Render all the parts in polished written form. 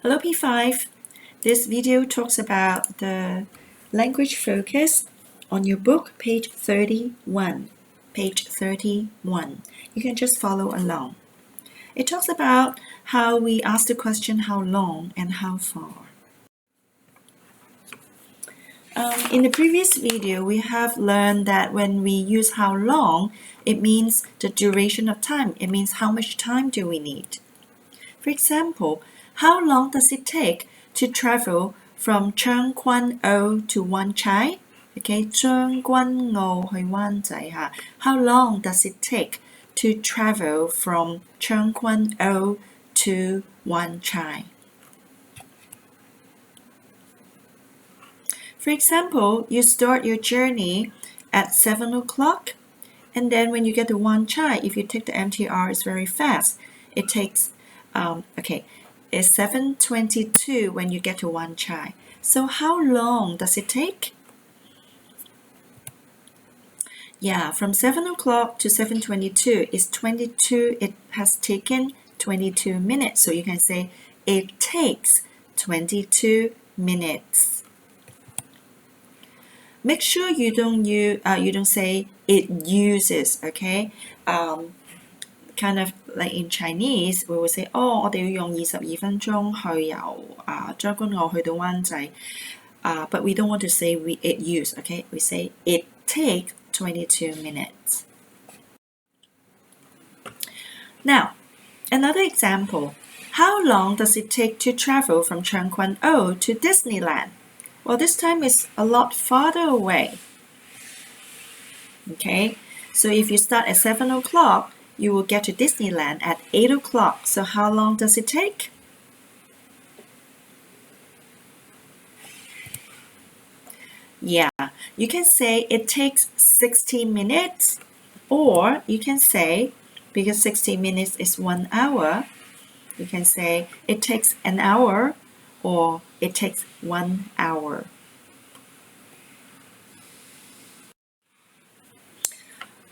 Hello P5. This video talks about the language focus on your book, page 31. Page 31. You can just follow along. It talks about how we ask the question how long and how far. In the previous video, we have learned that when we use how long, it means the duration of time. It means how much time do we need. For example, how long does it take to travel from Ch4 to Wan Chai? Okay, Ch4 去灣仔嚇. How long does it take to travel from Ch4 to Wan Chai? For example, you start your journey at 7 o'clock, and then when you get to Wan Chai, if you take the MTR, it's very fast. It takes, it's 7:22 when you get to Wan Chai. So how long does it take? Yeah, from 7 o'clock to 7:22 is 22. It has taken 22 minutes. So you can say it takes 22 minutes. Make sure you don't say it uses, okay? Kind of like in Chinese, we will say, 我哋要用22分鐘去由將軍澳去到灣仔. But we don't want to say it use, okay? We say it takes 22 minutes. Now, another example. How long does it take to travel from Ch4 to Disneyland? Well, this time is a lot farther away. Okay, so if you start at 7 o'clock, you will get to Disneyland at 8 o'clock. So how long does it take? Yeah, you can say it takes 60 minutes, or you can say, because 60 minutes is 1 hour, you can say it takes an hour, or it takes 1 hour.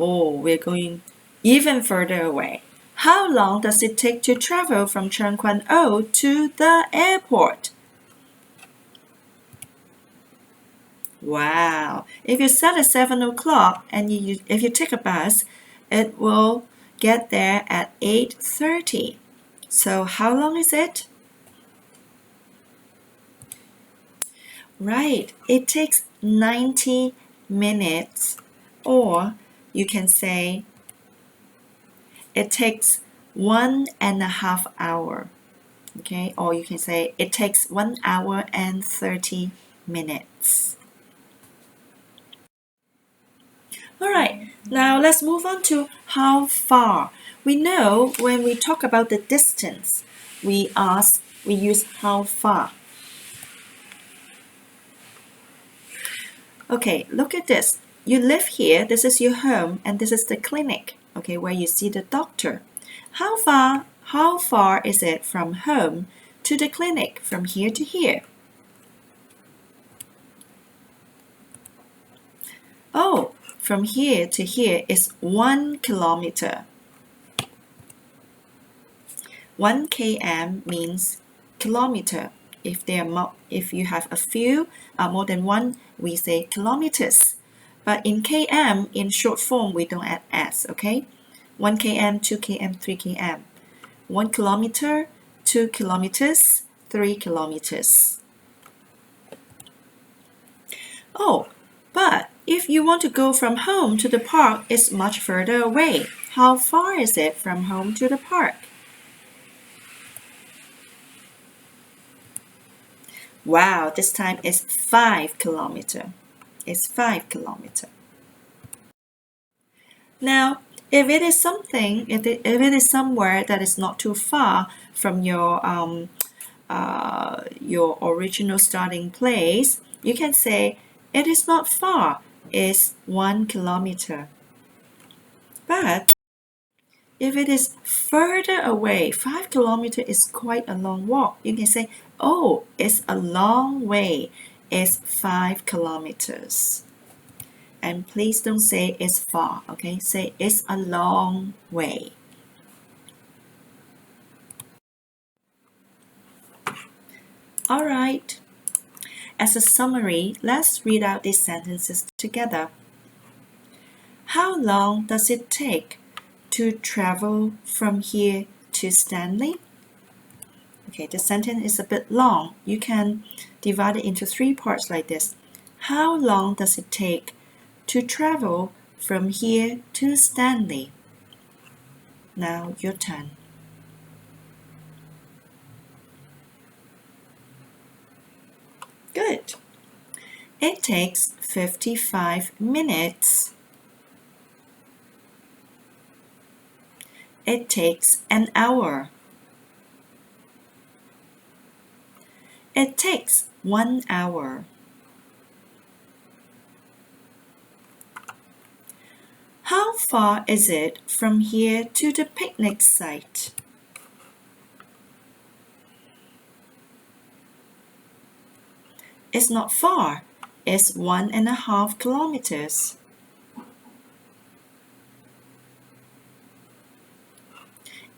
Oh, we're going even further away. How long does it take to travel from Ch4 to the airport? Wow! If you start at 7 o'clock and if you take a bus, it will get there at 8:30. So how long is it? Right, it takes 90 minutes, or you can say it takes 1.5 hours. Okay, or you can say it takes 1 hour and 30 minutes. All right, now let's move on to how far. We know when we talk about the distance, we use how far. Okay, look at this. You live here, this is your home, and this is the clinic, okay, where you see the doctor. How far is it from home to the clinic, from here to here? Oh, from here to here is 1 kilometer. 1 km means kilometer. If you have a few, more than one, we say kilometers. But in km, in short form, we don't add s, okay? 1 km, 2 km, 3 km. 1 kilometer, 2 kilometers, 3 kilometers. Oh, but if you want to go from home to the park, it's much further away. How far is it from home to the park? Wow, this time it's 5 kilometers. It's 5 kilometers. Now, if it is somewhere that is not too far from your original starting place, you can say it is not far. It's 1 kilometer. But if it is further away, 5 kilometers is quite a long walk. You can say, oh, it's a long way. It's 5 kilometers. And please don't say it's far, okay? Say it's a long way. Alright, as a summary, let's read out these sentences together. How long does it take to travel from here to Stanley? Okay, the sentence is a bit long. You can divide it into 3 parts like this. How long does it take to travel from here to Stanley? Now your turn. Good. It takes 55 minutes. It takes an hour. It takes 1 hour. How far is it from here to the picnic site? It's not far. It's 1.5 kilometers.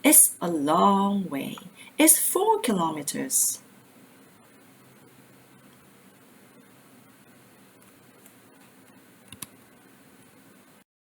It's a long way. It's 4 kilometers.